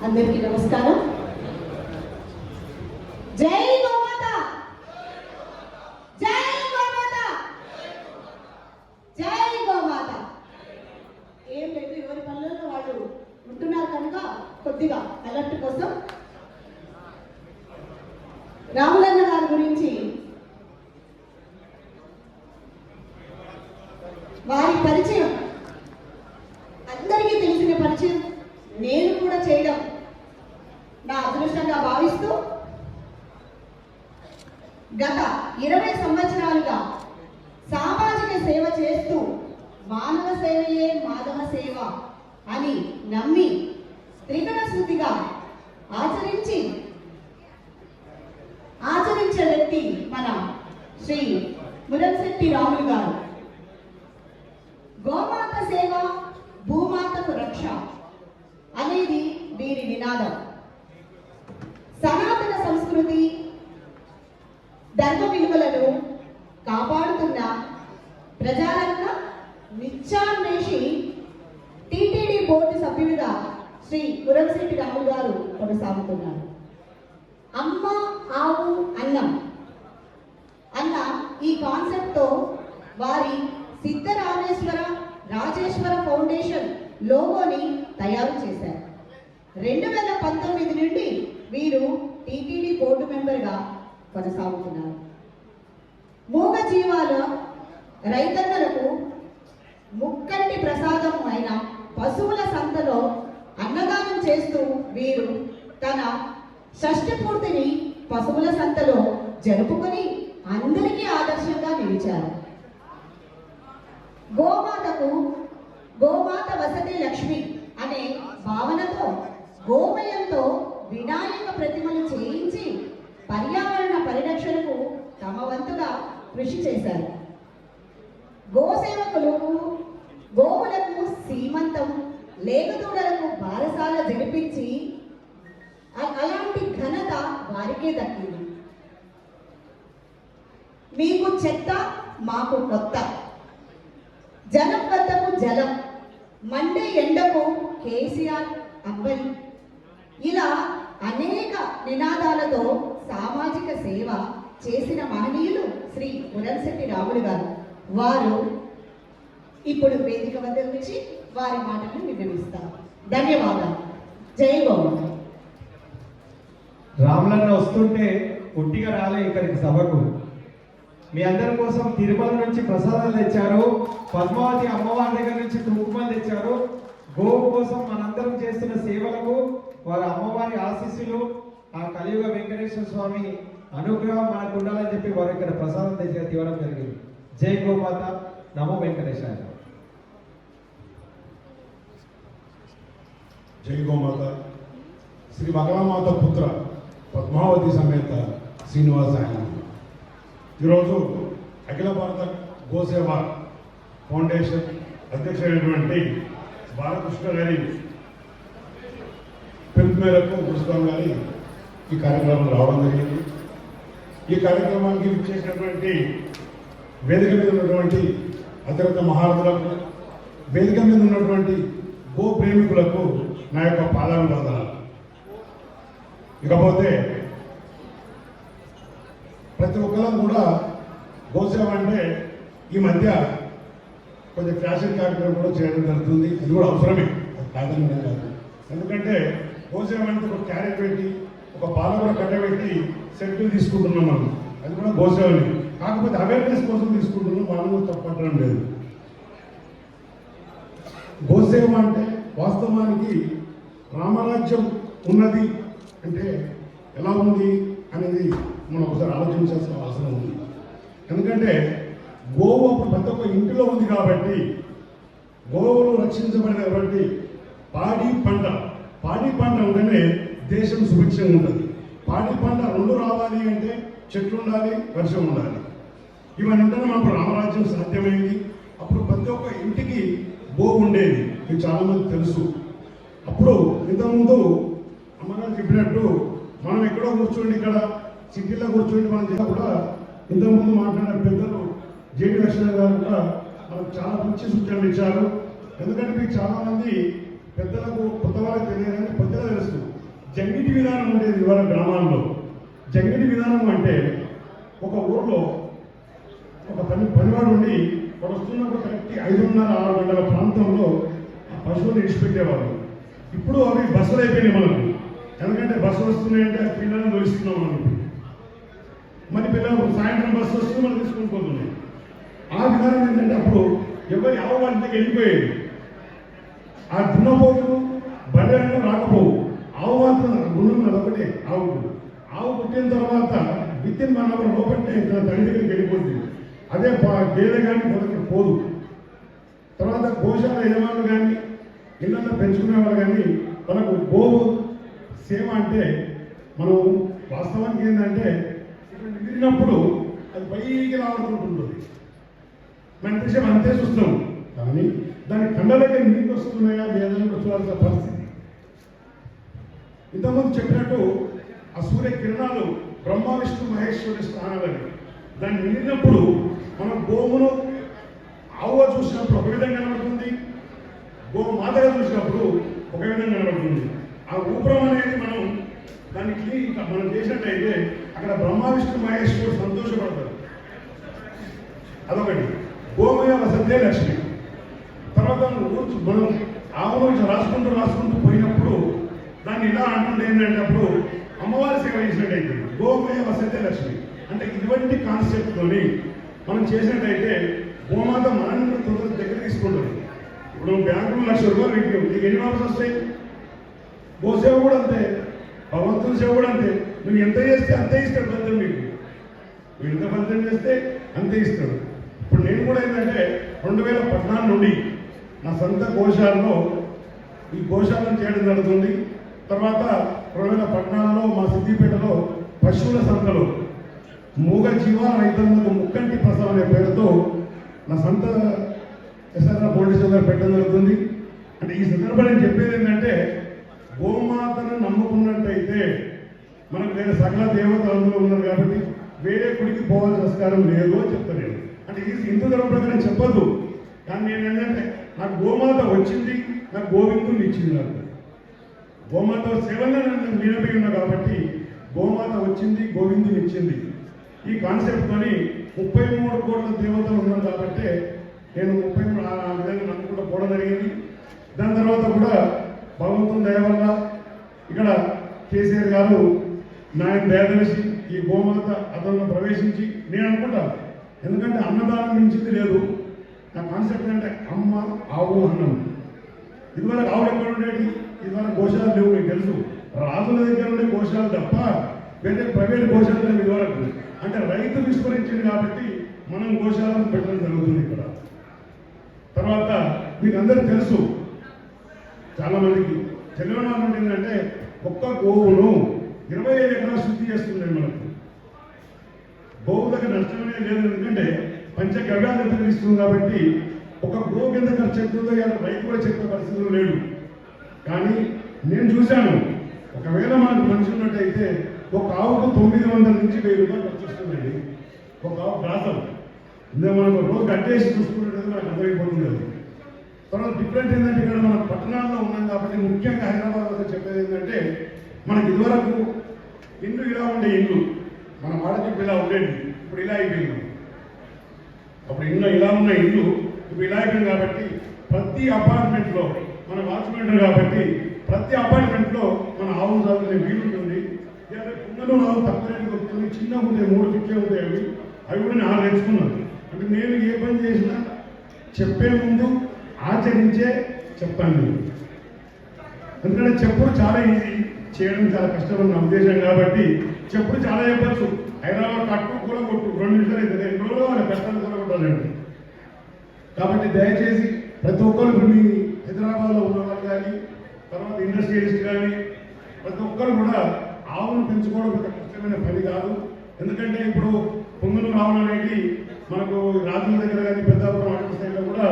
అందరికీ నమస్కారం. జై గోమాత, జై గోమాత, జై గోమాత. ఏం లేదు, ఎవరి పనులలో వాళ్ళు ఉంటున్నారు కనుక కొద్దిగా అలర్ట్ కోసం రాములన్న గారి గురించి వారి పరిచయం అందరికీ తెలిసిన పరిచయం నేను కూడా చేయడం నా అదృష్టంగా భావిస్తూ గత 20 సంవత్సరాలుగా సామాజిక సేవ చేస్తూ మానవ సేవయే మాధవ సేవ అని నమ్మి త్రికరణ శుద్ధిగా ఆచరించే వ్యక్తి మన శ్రీ మురంశెట్టి రాములు గారు. గోమాత సేవ భూమాతకు రక్ష అనేది వీరి నినాదం. సనాతన సంస్కృతి ధర్మ విలువలను కాపాడుతున్న ప్రజారంగ నిత్యాన్వేషి టీటీడీ బోర్డు సభ్యుడిగా శ్రీ మురంశెట్టి రాములు గారు కొనసాగుతున్నారు. అమ్మ ఆవు అన్నం అన్న ఈ కాన్సెప్ట్తో వారి సిద్ధరామేశ్వర రాజేశ్వర ఫౌండేషన్ లోగోని తయారు చేశారు. 2019 నుండి వీరు టీటీడీ బోర్డు మెంబర్గా కొనసాగుతున్నారు. మూగ జీవాల రైతన్నలకు ముక్కంటి ప్రసాదం అయిన పశువుల సంతలో అన్నదానం చేస్తూ వీరు తన షష్ఠి పూర్తిని పశువుల సంతలో జరుపుకొని అందరికీ ఆదర్శంగా నిలిచారు. గోమాత వసతి లక్ష్మి అనే భావనతో గోమయంతో వినాయక ప్రతిమలు చేయించి పర్యావరణ పరిరక్షణకు తమ వంతుగా కృషి చేశారు. గోవులకు సీమంతం, లేగదూడలకు బారసాల జరిపించి అలాంటి ఘనత వారికే దక్కింది. మీకు చెత్త మాకు కొత్త, జనం వద్దకు జలం, మండే ఎండకు కేసీఆర్ అంబలి, ఇలా అనేక నినాదాలతో సామాజిక సేవ చేసిన మహనీయులు శ్రీ మురంశెట్టి రాములు గారు. వారు ఇప్పుడు వేదిక వద్ద నుంచి వారి మాటలను వివరిస్తారు. ధన్యవాదాలు. జై గోమాత. రాములన్న వస్తుంటే ఒట్టిగా రాలే ఇక్కడికి సభకు. మీ అందరి కోసం తిరుమల నుంచి ప్రసాదాలు తెచ్చారు, పద్మావతి అమ్మవారి దగ్గర నుంచి కుంకుమలు తెచ్చారు. గోవు కోసం మనందరం చేస్తున్న సేవలకు వారి అమ్మవారి ఆశీస్సులు, ఆ కలియుగ వెంకటేశ్వర స్వామి అనుగ్రహం మనకు ఉండాలని చెప్పి వారు ఇక్కడ ప్రసాదం తెచ్చి ఇవ్వడం జరిగింది. జై గోమాత, నమో వెంకటేశాయ. జై గోమాత. శ్రీ బగలామాత పుత్ర పద్మావతి సమేత శ్రీనివాస ఆయన ఈరోజు అఖిల భారత గోసేవ ఫౌండేషన్ అధ్యక్షుడైనటువంటి బాలకృష్ణ గారి పిలుపు మేరకు పుస్తకం గారి ఈ కార్యక్రమం రావడం జరిగింది. ఈ కార్యక్రమానికి విచ్చేసినటువంటి వేదిక మీద ఉన్నటువంటి అతిరథ మహారథులకు, వేదిక మీద ఉన్నటువంటి గో ప్రేమికులకు నా యొక్క పాదాభివందనాలు. ఇకపోతే ప్రతి ఒక్కరం కూడా గోసేవ అంటే ఈ మధ్య కొంచెం ఫ్యాషన్ కార్యక్రమం కూడా చేయడం జరుగుతుంది. ఇది కూడా అవసరమే, అది కాదని కాదు. ఎందుకంటే గోసేవ అంటే ఒక క్యారెట్ పెట్టి ఒక పాల కూడా కట్టబెట్టి సెల్ఫీలు తీసుకుంటున్నాం మనం, అది కూడా గోసేవని. కాకపోతే అవేర్నెస్ కోసం తీసుకుంటున్నాం, మనం తప్పట్టడం లేదు. గోసేవ అంటే వాస్తవానికి రామరాజ్యం ఉన్నది అంటే ఎలా ఉంది అనేది మనం ఒకసారి ఆలోచించాల్సిన అవసరం ఉంది. ఎందుకంటే గోవు అప్పుడు ప్రతి ఒక్క ఇంటిలో ఉంది కాబట్టి, గోవులు రక్షించబడింది కాబట్టి పాడి పంట ఉంటేనే దేశం సుభిక్షంగా ఉంటుంది. పాడి పంట రెండు రావాలి అంటే చెట్లు ఉండాలి, వర్షం ఉండాలి. ఇవన్నీ ఉంటేనే మనకు రామరాజ్యం సాధ్యమైంది. అప్పుడు ప్రతి ఒక్క ఇంటికి గోవు ఉండేది, మీకు చాలామంది తెలుసు. అప్పుడు ఇంతకుముందు అమ్మగారు చెప్పినట్టు మనం ఎక్కడో కూర్చోండి, ఇక్కడ సిటీలో కూర్చోండి, మనం కూడా ఇంతకుముందు మాట్లాడిన పెద్దలు జేడి లక్ష్మణ గారు కూడా మనకు చాలా మంచి సూచనలు ఇచ్చారు. ఎందుకంటే మీకు చాలా మంది పెద్దలకు కొత్త వాళ్ళకి తెలియదని పెద్దలు తెలుస్తుంది. జంగిటి విధానం ఉండేది ఇవాళ గ్రామాల్లో. జంగిటి విధానం అంటే ఒక ఊర్లో ఒక పనివాడు ఉండి వాడు వస్తున్నప్పుడు కరెక్ట్ 5:30-6 గంటల ప్రాంతంలో ఆ పశువులు ఇడిచిపెట్టేవారు. ఇప్పుడు అవి బస్సులు అయిపోయినాయి మనకు. ఎందుకంటే బస్సు వస్తున్నాయంటే ఆ పిల్లలను తోలిస్తున్నాం మనం. మరి పిల్లలు సాయంత్రం బస్సు వస్తుంది మనం తీసుకుని పోతున్నాయి. ఆ విధానం ఏంటంటే అప్పుడు ఎవరి ఆవు వాళ్ళ ఇంటికి వెళ్ళిపోయేది. ఆ దున్నపోతులు బర్రెలను రాకపోవు. ఆవు మాత్రం గుణం అదొకటే ఆవు పుట్టిన తర్వాత విత్తిన మన లోపట్టే తన తల్లి దగ్గరికి వెళ్ళిపోతుంది. అదే గేదె కానీ మొదటి పోదు. తర్వాత గోశాల యజమానులు కానీ ఇళ్ళల్లో పెంచుకునే వాళ్ళు కానీ మనకు గోవు సేవ అంటే మనం వాస్తవానికి ఏంటంటే ఇక్కడ నిలిచినప్పుడు అది పైకి రావాలనుకుంటుంది. మన విషయం అంతే చూస్తాం, కానీ దాని కండలకి నీళ్ళు వస్తున్నాయా లేదని చూడాల్సిన పరిస్థితి. ఇంతకుముందు చెప్పినట్టు ఆ సూర్యకిరణాలు బ్రహ్మ విష్ణు మహేశ్వరి స్థానాలని దాన్ని నిలిచినప్పుడు మనం గోవును ఆవుగా చూసినప్పుడు ఒక విధంగా కనబడుతుంది, గోమాతగా చూసినప్పుడు ఒక విధంగా కనబడుతుంది. ఆ ఊపిరం అనేది దానికి మనం చేసినట్టయితే అక్కడ బ్రహ్మ విష్ణు మహేశ్వరుడు సంతోషపడతారు. అదొకటి. గోమయ వసతే లక్ష్మి. తర్వాత మనం ఆవును రాసుకుంటూ పోయినప్పుడు దాన్ని ఇలా అంటుంటే ఏంటంటే అప్పుడు అమ్మవారి సేవ చేసినట్టయితే గోమయ వసతే లక్ష్మి. అంటే ఇటువంటి కాన్సెప్ట్తోని మనం చేసినట్టయితే గోమాత మనల్ని తొందర దగ్గర తీసుకుంటుంది. ఇప్పుడు బ్యాంకులు ₹1,00,000 నీకు ఎన్ని వాపసు వస్తాయి? గోసేవ కూడా అంతే, భగవంతుని సేవ కూడా అంతే. నువ్వు ఎంత చేస్తే అంతే ఇస్తాడు ఫలితం మీకు. నువ్వు ఎంత ఫలితం చేస్తే అంతే ఇస్తాడు. ఇప్పుడు నేను కూడా ఏంటంటే 2014 నుండి నా సొంత గోశాలలో ఈ గోశాలను చేయడం జరుగుతుంది. తర్వాత 2014లో మా సిద్దిపేటలో పశువుల సంతలో మూగ జీవ రైతులకు ముక్కంటి ప్రసవం అనే పేరుతో నా సొంత ఎస్ఆర్ ఫౌండేషన్ గారు పెట్టడం జరుగుతుంది. అంటే ఈ సందర్భంలో నేను చెప్పేది ఏంటంటే గోమాతను నమ్ముకున్నట్టయితే మనకు వేరే సకల దేవతలు అందులో ఉన్నారు కాబట్టి వేరే గుడికి పోవాల్సిన సంస్కారం లేదు అని చెప్తాను నేను. అంటే ఈ హిందూ ధర్మం ప్రకారం చెప్పొద్దు, కానీ నేను ఏంటంటే నాకు గోమాత వచ్చింది, నాకు గోవిందుని ఇచ్చింది. నాకు గోమాత సేవలో నేను నిలబడి ఉన్నా కాబట్టి గోమాత వచ్చింది, గోవిందుని ఇచ్చింది. ఈ కాన్సెప్ట్తోని 33 కోట్ల దేవతలు ఉన్నారు కాబట్టి నేను 33 ఆ విధంగా నమ్ముకుంటూ పోవడం జరిగింది. దాని తర్వాత కూడా భగవంతుని దయ వల్ల ఇక్కడ కేసీఆర్ గారు నాయన దయదలిసి ఈ గోమాత అతను ప్రవేశించి నేను అనుకుంటాను, ఎందుకంటే అన్నదానం మించింది లేదు. నా కాన్సెప్ట్ అంటే అమ్మ ఆవు అన్నం. ఇదివరకు ఆవులు ఎక్కడ ఉండేది? ఇదివరకు గోశాలు లేవు, మీకు తెలుసు. రాజుల దగ్గర ఉండే గోశాలు తప్ప వేరే ప్రైవేట్ గోశాలు లేవు ఇదివరకు. అంటే రైతు విస్మరించింది కాబట్టి మనం గోశాలను పెట్టడం జరుగుతుంది ఇక్కడ. తర్వాత మీకు అందరికీ తెలుసు, చాలా మందికి తెలియని వాళ్ళు ఏంటంటే ఒక్క గోవును 25 ఎకరాలు శుద్ధి చేస్తుంది మనకు. గోవు దగ్గర నష్టమే లేదు, ఎందుకంటే పంచగవ్యాలు ఇస్తుంది కాబట్టి ఒక గోవు కింద ఖర్చు అవుతుందో రైతు కూడా చెప్పే పరిస్థితులు లేడు. కానీ నేను చూశాను, ఒకవేళ మనకు మంచి ఉన్నట్టయితే ఒక ఆవుకు 900 నుంచి 1000 రూపాయలు ఖర్చు వస్తుందండి. ఒక ఆవు గ్రాసం ఇదే మనకు రోజు కట్టేసి చూసుకున్నట్టు మనకు అర్థమైపోతుంది. అది తర్వాత డిఫరెంట్ ఏంటంటే ఇక్కడ మన పట్టణాల్లో ఉన్నాం కాబట్టి ముఖ్యంగా హైదరాబాద్లో చెప్పేది ఏంటంటే మనకి ఇదివరకు ఇల్లు ఇలా ఉండే ఇల్లు మన వాడకి ఇలా ఉండేది, ఇప్పుడు ఇలా అయిపోయింది. అప్పుడు ఇలా ఉన్న ఇల్లు ఇప్పుడు ఇలా అయిపోయింది కాబట్టి ప్రతి అపార్ట్మెంట్లో మన వాచ్మెన్ కాబట్టి ప్రతి అపార్ట్మెంట్లో మన ఆవును చదువుకునే వీలు ఉంటుంది. కుండలు ఆవు తక్కువ రేటుకి వస్తుంది, చిన్నగా ఉంటాయి, 3 ఫిట్లే ఉంటాయి. అవి కూడా నేను తెచ్చుకున్నాను. అంటే నేను ఏ పని చేసినా చెప్పే ముందు ఆచరించే చెప్తాను. ఎందుకంటే చెప్పుడు చాలా ఈజీ, చేయడం చాలా కష్టం నా ఉద్దేశం కాబట్టి చెప్పుడు చాలా చెప్పచ్చు. హైదరాబాద్ కట్టు కూడా కొట్టు 2 నిమిషాలు అయితే 2 రోజులు వాళ్ళ కష్టాలు కూడా కొట్టాలండి. కాబట్టి దయచేసి ప్రతి ఒక్కరు మీ హైదరాబాద్లో ఉన్న వాళ్ళు కానీ తర్వాత ఇండస్ట్రియలిస్ట్ కానీ ప్రతి ఒక్కరు కూడా ఆవును పెంచుకోవడం ఒక కష్టమైన పని కాదు. ఎందుకంటే ఇప్పుడు పొంగులు ఆవులు అనేది మనకు రాజుల దగ్గర కానీ పెద్దాపురం అటు సైడ్లో కూడా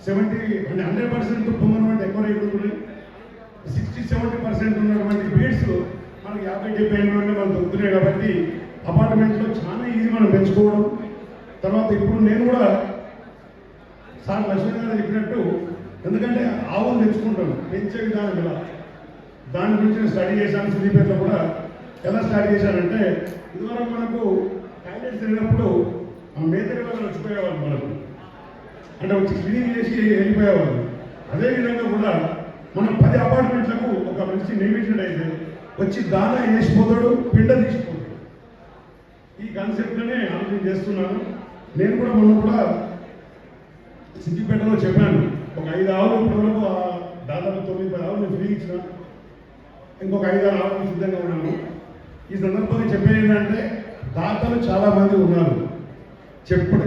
100% పొంగులు అంటే ఎక్కువ రేట్లు ఉన్నాయి. 60-70% ఉన్నటువంటి బీడ్స్ మనకి 50-70 ఏళ్ళలోనే మనం దొరుకుతున్నాయి కాబట్టి అపార్ట్మెంట్లో చాలా ఈజీ మనం పెంచుకోవడం. తర్వాత ఇప్పుడు నేను కూడా సార్ లక్ష్మణ్ గారు చెప్పినట్టు, ఎందుకంటే ఆవును తెచ్చుకుంటాను, పెంచే విధానం ఇలా దాని గురించి నేను స్టడీ చేశాను. సిద్దిపేటలో కూడా ఎలా స్టడీ చేశానంటే, ఇదివరకు మనకు టాయిలెట్స్ వెళ్ళినప్పుడు ఆ మేతరి వల్ల వచ్చిపోయేవాళ్ళు మనకు, అంటే వచ్చి క్లీన్ చేసి వెళ్ళిపోయేవాళ్ళు. అదేవిధంగా కూడా మనం 10 అపార్ట్మెంట్లకు ఒక మనిషి నియమించినట్టయితే వచ్చి దానా వేసిపోతాడు, పిండ తీసిపోతాడు. ఈ కాన్సెప్ట్లోనే ఆలోచన చేస్తున్నాను. నేను కూడా మొన్న కూడా సిద్దిపేటలో చెప్పాను, ఒక 5 ఆవులు ఇప్పటివరకు దాదాపు 9-10 ఆవులు ఫ్రీ ఇచ్చిన, ఇంకొక 5-6 ఆవులు సిద్ధంగా ఉన్నాను. ఈ సందర్భంగా చెప్పేది ఏంటంటే, దాతలు చాలా మంది ఉన్నారు. చెప్పుడు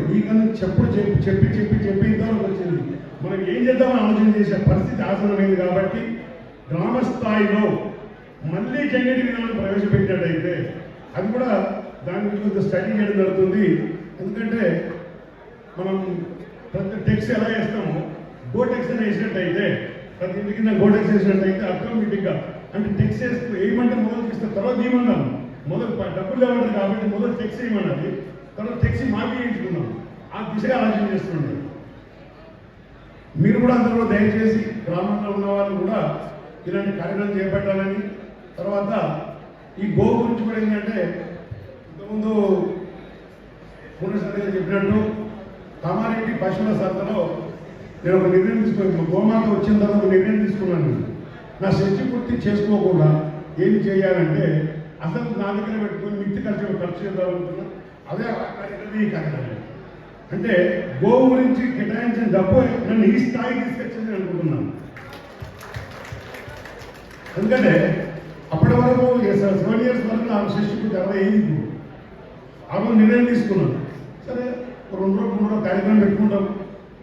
చెప్పి ఇంతవరకు వచ్చింది. మనం ఏం చేద్దామని ఆలోచన చేసే పరిస్థితి ఆసనమైంది. కాబట్టి గ్రామ స్థాయిలో మళ్ళీ జంగటి విధానం ప్రవేశపెట్టినట్టయితే అది కూడా దాని గురించి స్టడీ చేయడం జరుగుతుంది. ఎందుకంటే మనం ప్రతి టెక్స్ ఎలా వేస్తామో గోటెక్స్ అని వేసినట్టయితే, ప్రతి ఇంటి కింద గోటెక్స్ వేసినట్టయితే ఆటోమేటిక్గా, అంటే టెక్స్ వేస్తూ వేయమంటే మొదలు ఇస్తే తర్వాత ఏమన్నాం, మొదలు డబ్బులు లేవంటారు కాబట్టి మొదలు టెక్స్ వేయమన్నది, తర్వాత టెక్స్ మాఫీ చేయించుకున్నాం. ఆ దిశగా ఆలోచన చేస్తున్నాం. మీరు కూడా అందరూ దయచేసి గ్రామంలో ఉన్న వాళ్ళు కూడా ఇలాంటి కార్యక్రమం చేపట్టాలని, తర్వాత ఈ గో గురించి కూడా ఏంటంటే, ఇంతకుముందు పూర్ణసరిగా చెప్పినట్టు కామారెడ్డి పశువుల సంతలో నేను ఒక నిర్ణయం తీసుకున్నాను. గోమాత వచ్చిన తర్వాత ఒక నిర్ణయం తీసుకున్నాను. నా శక్తి పూర్తి చేసుకోకుండా ఏం చేయాలంటే, అసలు నా దగ్గర పెట్టుకుని మిత్తి ఖర్చు చేద్దామనుకున్నా. అదే కార్యక్రమం ఈ కార్యక్రమం. అంటే గోవు గురించి కేటాయించిన డబ్బు నన్ను ఈ స్థాయికి తీసుకొచ్చింది అనుకుంటున్నాను. ఎందుకంటే అప్పటి వరకు 7 years వరకు నా శిష్యుకు 65 అప్పుడు నిర్ణయం తీసుకున్నాను. సరే 2 రోజులు 3 రోజులు కార్యక్రమం పెట్టుకుంటాం,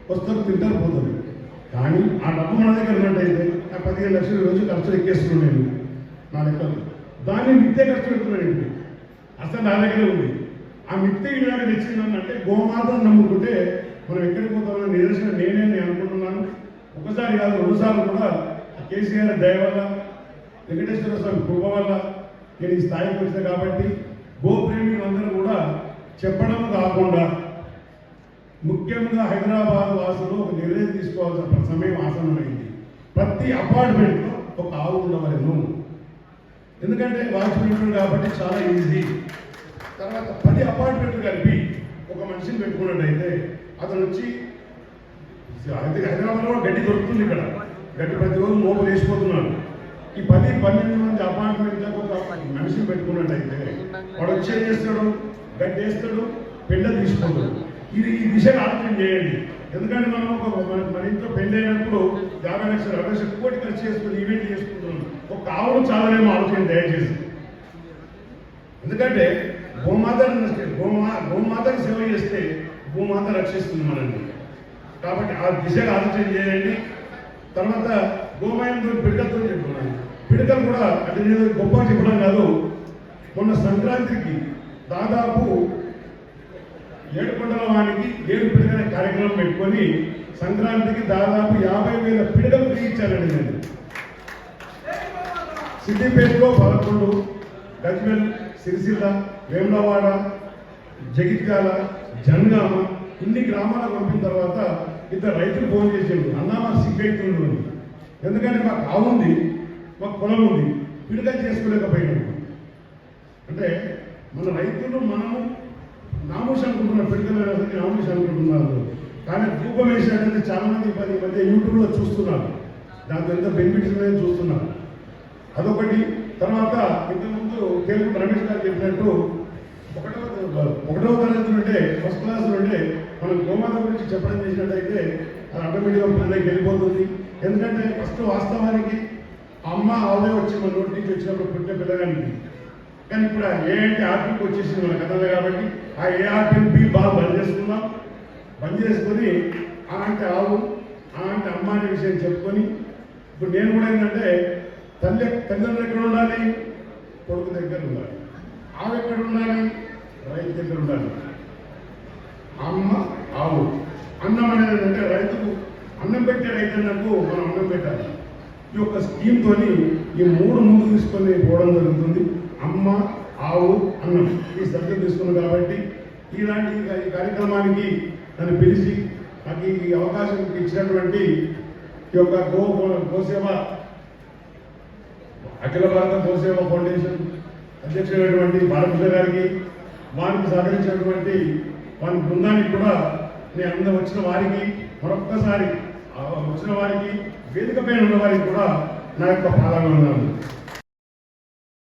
వస్తారు, తింటారు, పోతారు. కానీ ఆ డబ్బు మన దగ్గర ఉన్నట్టయితే ఆ 15 లక్షల రోజు ఖర్చు ఎక్కేస్తున్నాను నేను నా లెక్కలు. దాన్ని మిత్తే ఖర్చు పెడుతున్నాను. ఇప్పుడు అసలు నా దగ్గరే ఉంది. ఆ మిత్తే ఇలాగ తెచ్చిందంటే గోమాతను నమ్ముకుంటే మనం ఎక్కడికి పోతామని నిదర్శనం నేనే అనుకుంటున్నాను. ఒకసారి కాదు 2 సార్లు కూడా కేసీఆర్ దయ వల్ల, వెంకటేశ్వర స్వామి కృప వల్ల నేను ఈ స్థాయికి వచ్చాను. కాబట్టి గోప్రేమికులందరూ కూడా చెప్పడం కాకుండా ముఖ్యంగా హైదరాబాద్ వాసులు ఒక నిర్ణయం తీసుకోవాల్సిన సమయం ఆసన్నమైంది. ప్రతి అపార్ట్మెంట్లో ఒక ఆవు ఉండవలను. ఎందుకంటే వాచ్మెన్ కాబట్టి చాలా ఈజీ. తర్వాత 10 అపార్ట్మెంట్లు కలిపి ఒక మనిషిని పెట్టుకున్నట్టయితే అతను వచ్చి హైదరాబాద్లో గడ్డి దొరుకుతుంది. ఇక్కడ గడ్డి ప్రతి రోజు మోపలు వేసిపోతున్నాడు. ఈ 10-12 మంది అపార్ట్మెంట్లకు ఒక మనిషిని పెట్టుకున్నట్టయితే వాడు వచ్చి ఏం చేస్తాడు, గడ్డి వేస్తాడు, పెండ తీసుకుంటాడు. ఇది ఈ దిశగా ఆలోచన చేయండి. ఎందుకంటే మనం మన ఇంట్లో పెళ్లి అయినప్పుడు 50 లక్షలు 60 లక్షలు కోటి ఖర్చు చేసుకుని ఈవెంట్ చేసుకుంటున్నాం. ఒక ఆవును చాలనేమో ఆలోచన దయచేసి. ఎందుకంటే గోమాతకు సేవ చేస్తే భూమాత రక్షిస్తుంది మనల్ని. కాబట్టి ఆ దిశగా ఆలోచన చేయండి. తర్వాత గోమయంతో పిడకలతో చెప్తున్నాను. పిడకలు కూడా అంటే నేను గొప్ప చెప్పడం కాదు. మొన్న సంక్రాంతికి దాదాపు 7 కొండల వానికి 7 పిడకల కార్యక్రమం పెట్టుకొని సంక్రాంతికి దాదాపు 50,000 పిడకలు ఫ్రీ ఇచ్చానండి నేను. సిద్దిపేటలో 11, గజ్వేల్, సిరిసిల్ల, వేములవాడ, జగిత్యాల, జనగామ ఇన్ని గ్రామాలకు పంపిన తర్వాత ఇద్దరు రైతులు ఫోన్ చేసిండు, అన్న మాకు సిగ్గైతుండ్రు. ఎందుకంటే మాకు ఆవు ఉంది, మాకు పొలం ఉంది, పిడకలు చేసుకోలేకపోయినాము. అంటే మన రైతులు మనము నామూష అనుకుంటున్నారు, పిడకలు నామూష అనుకుంటున్నారు. కానీ ధూపం వేసినట్టయితే చాలా మంది ఈ మధ్య యూట్యూబ్లో చూస్తున్నారు, దాంతో ఎంత బెనిఫిట్స్ ఉన్నాయని చూస్తున్నారు. అదొకటి. తర్వాత ఇంతకుముందు కేంద్ర రమేష్ గారు చెప్పినట్టు 1వ తరగతి నుండే ఫస్ట్ క్లాస్ నుండే మనం గోమాత గురించి చెప్పడం చేసినట్టయితే అది ఆటోమేటిక్గా పిల్లలకి వెళ్ళిపోతుంది. ఎందుకంటే ఫస్ట్ వాస్తవానికి అమ్మ ఆవునే వచ్చి మన నోటి నుంచి వచ్చినప్పుడు పుట్టిన పిల్లగానికి. కానీ ఇప్పుడు ఏ అంటే ఆర్టీకి వచ్చేసింది మన కథలో. కాబట్టి ఆ ఏ ఆర్టీని బి బాగా బంద్ చేసుకుందాం. బంద్ చేసుకొని ఆ అంటే ఆవు, ఆ అంటే అమ్మ అనే విషయం చెప్పుకొని ఇప్పుడు నేను కూడా ఏంటంటే తల్లిదండ్రులు ఎక్కడ ఉండాలి, కొడుకు దగ్గర ఉండాలి. ఆవు ఎక్కడ ఉండాలి, రైతు దగ్గర ఉండాలి. అమ్మ ఆవు. అన్నం అనేది ఏంటంటే రైతుకు అన్నం పెట్టే రైతులకు మనం అన్నం పెట్టాలి. ఈ యొక్క స్కీమ్తో ఈ 3 ముందు తీసుకొని పోవడం జరుగుతుంది. అమ్మ, ఆవు, అన్నం ఈ సబ్జెక్ట్ తీసుకున్నాం. కాబట్టి ఇలాంటి ఈ కార్యక్రమానికి నన్ను పిలిచి నాకు ఈ అవకాశం ఇచ్చినటువంటి ఈ యొక్క గోసేవ అఖిల భారత గోసేవ ఫౌండేషన్ అధ్యక్షుడైనటువంటి బాలకృష్ణ గారికి, వారికి సహకరించినటువంటి వారి బృందానికి కూడా నేను అందరూ వచ్చిన వారికి మరొక్కసారి వచ్చిన వారికి వేదిక పైన ఉన్న వారికి కూడా నా యొక్క పాదాలు